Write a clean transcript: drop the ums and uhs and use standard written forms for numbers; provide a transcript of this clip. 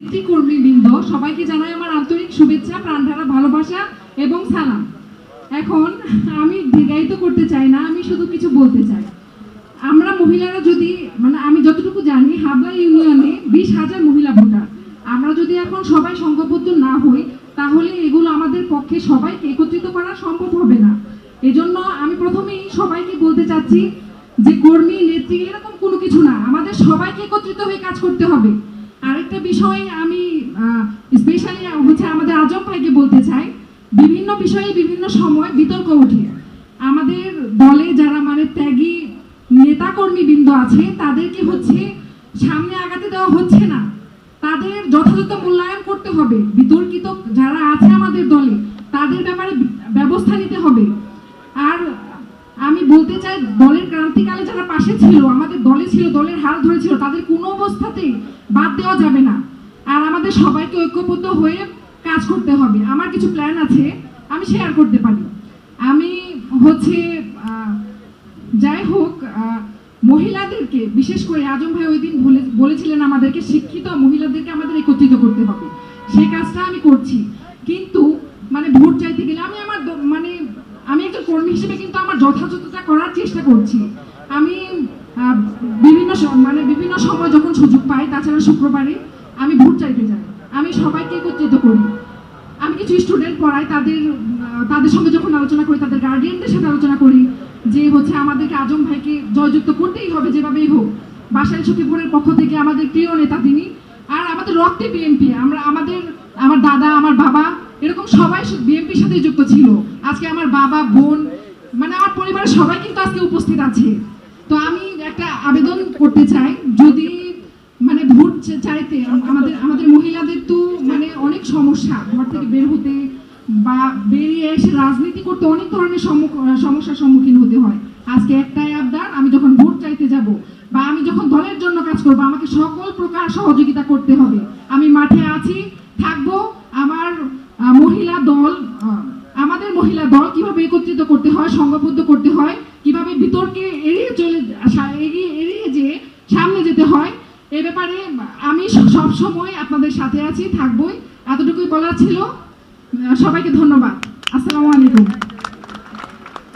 কর্মীবৃন্দ সবাইকে জানাই আমার আন্তরিক শুভেচ্ছা, প্রাণঢালা ভালোবাসা এবং সালাম। এখন আমি দীর্ঘায়িত করতে চাই না, আমি শুধু কিছু বলতে চাই। আমরা মহিলারা যদি আমি যতটুকু জানি হাবলা ইউনিয়নে 20,000 মহিলা ভোটার। আমরা যদি এখন সবাই সংঘবদ্ধ না হই তাহলে এগুলো আমাদের পক্ষে সবাইকে একত্রিত করা সম্ভব হবে না। এজন্য আমি প্রথমেই সবাইকে বলতে চাচ্ছি যে কর্মী নেত্রী এরকম কোনো কিছু না, আমাদের সবাইকে একত্রিত হয়ে কাজ করতে হবে। আরেকটা বিষয় আমি স্পেশালি আমাদের আজম ভাইকে বলতে চাই, বিভিন্ন বিষয়ে বিভিন্ন সময় বিতর্ক ওঠে। আমাদের দলে যারা ত্যাগী নেতাকর্মীবৃন্দ আছে তাদেরকে সামনে আগাতে দেওয়া হচ্ছে না, তাদের যথাযথ মূল্যায়ন করতে হবে। বিতর্কিত যারা আছে আমাদের দলে তাদের ব্যাপারে ব্যবস্থা নিতে হবে। আর আমি বলতে চাই, দলের ক্রান্তিকালে যারা পাশে ছিল, আমাদের দলে ছিল, দলের হাল ধরেছিল, তাদের কোনো অবস্থাতেই বাদ দেওয়া যাবে না। আর আমাদের সবাইকে ঐক্যবদ্ধ হয়ে কাজ করতে হবে। আমার কিছু প্ল্যান আছে, আমি শেয়ার করতে পারি। আমি যাই হোক, মহিলাদেরকে বিশেষ করে আজম ভাই ওই দিন বলেছিলেন আমাদেরকে শিক্ষিত মহিলাদেরকে আমাদের একত্রিত করতে হবে, সেই কাজটা আমি করছি। কিন্তু ভোট চাইতে গেলে আমি একজন কর্মী হিসেবে কিন্তু আমার যথাযথতা করার চেষ্টা করছি। আমি বিভিন্ন সময় যখন সুযোগ পাই, তাছাড়া শুক্রবারে আমি ভোট চাইতে যাই, আমি সবাইকে একত্রিত করি। আমি কিছু স্টুডেন্ট পড়াই, তাদের সঙ্গে যখন আলোচনা করি, তাদের গার্ডিয়ানদের সাথে আলোচনা করি যে আমাদেরকে আজম ভাইকে জয়যুক্ত করতেই হবে যেভাবেই হোক। বাসাইল সখীপুরের পক্ষ থেকে আমাদের প্রিয় নেতা তিনি, আর আমাদের রক্তে বিএনপি। আমার দাদা, আমার বাবা, এরকম সবাই বিএনপির সাথে যুক্ত ছিল। আজকে আমার বাবা, বোন, আমার পরিবারের সবাই কিন্তু আজকে উপস্থিত আছে। তো আমি একটা আবেদন করতে চাই, যদি ভোট চাইতে আমাদের মহিলাদের তো অনেক সমস্যা, ঘর থেকে বের হতে বা বেরিয়ে এসে রাজনীতি করতে অনেক ধরনের সমস্যার সম্মুখীন হতে হয়। আজকে একটাই আবদার, আমি যখন ভোট চাইতে যাব বা আমি যখন দলের জন্য কাজ করব, আমাকে সকল প্রকার সহযোগিতা করতে হবে। আমি মাঠে আছি, থাকবো। আমাদের মহিলা দল কিভাবে একত্রিত করতে হয়, সংঘবদ্ধ করতে হয়, কিভাবে বিতর্কে এড়িয়ে যেয়ে সামনে যেতে হয়, এ ব্যাপারে আমি সব সময় আপনাদের সাথে আছি, থাকবোই। এতটুকুই বলার ছিল। সবাইকে ধন্যবাদ। আসসালামু আলাইকুম।